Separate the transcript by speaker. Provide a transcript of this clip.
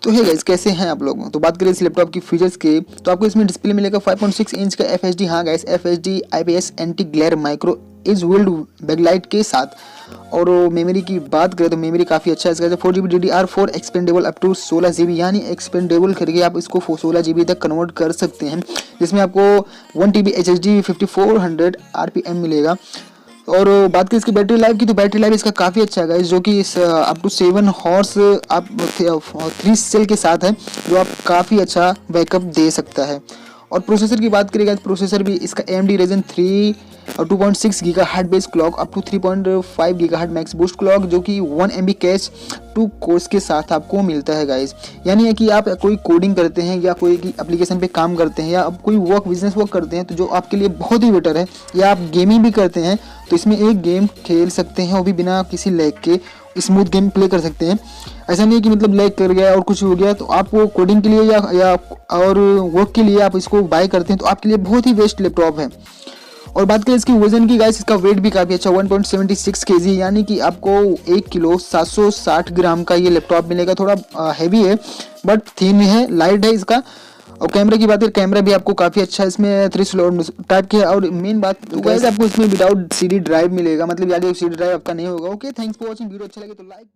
Speaker 1: तो है गाइस, कैसे हैं आप लोग। तो बात करें इस लैपटॉप की फीचर्स के, तो आपको इसमें डिस्प्ले मिलेगा 5.6 इंच का FHD। हाँ guys, FHD IPS anti glare micro edge WLED backlight के साथ। और मेमोरी की बात करें तो मेमोरी काफ़ी अच्छा है इसका, 4GB DDR4 expendable up to 16GB, यानी एक्सपेंडेबल करके आप इसको 16GB तक कन्वर्ट कर सकते हैं, जिसमें आपको 1TB HDD 5400 RPM मिलेगा। और बात करें इसकी बैटरी लाइफ की, तो बैटरी लाइफ इसका काफ़ी अच्छा है जो कि इस अप टू 7 हॉर्स आप 3 सेल के साथ है, जो आप काफ़ी अच्छा बैकअप दे सकता है। और प्रोसेसर की बात करेगा, प्रोसेसर भी इसका AMD Ryzen 3 और 2.6 gigahertz base clock up to 3.5 gigahertz max boost clock, जो कि 1 MB कैश 2 कोर्स के साथ आपको मिलता है गाइस। यानी है कि आप कोई कोडिंग करते हैं या कोई एप्लीकेशन पे काम करते हैं या आप कोई बिजनेस वर्क करते हैं, तो जो आपके लिए बहुत ही बेटर है, या आप गेमिंग भी करते हैं तो इसमें एक गेम खेल सकते हैं, वो भी बिना किसी लैग के स्मूथ गेम प्ले कर सकते हैं। ऐसा नहीं है कि मतलब लैग कर गया और कुछ हो गया तो आप वो कोडिंग के लिए या और वर्क के लिए आप इसको बाय करते हैं, तो आपके लिए बहुत ही बेस्ट लैपटॉप है। और बात करें इसकी वजन की गाइस, इसका वेट भी काफ़ी अच्छा 1.76 kg, यानी कि आपको 1 किलो 760 ग्राम का ये लैपटॉप मिलेगा। थोड़ा हैवी है बट थिन है, लाइट है इसका। और कैमरा की बात करें, कैमरा भी आपको काफ़ी अच्छा है, इसमें 3 स्लॉट टाइप के। और मेन बात तो गाइस आपको इसमें विदाउट CD ड्राइव मिलेगा, मतलब यानी CD ड्राइव आपका नहीं होगा। Okay, thanks for watching. Video अच्छा लगे तो लाइक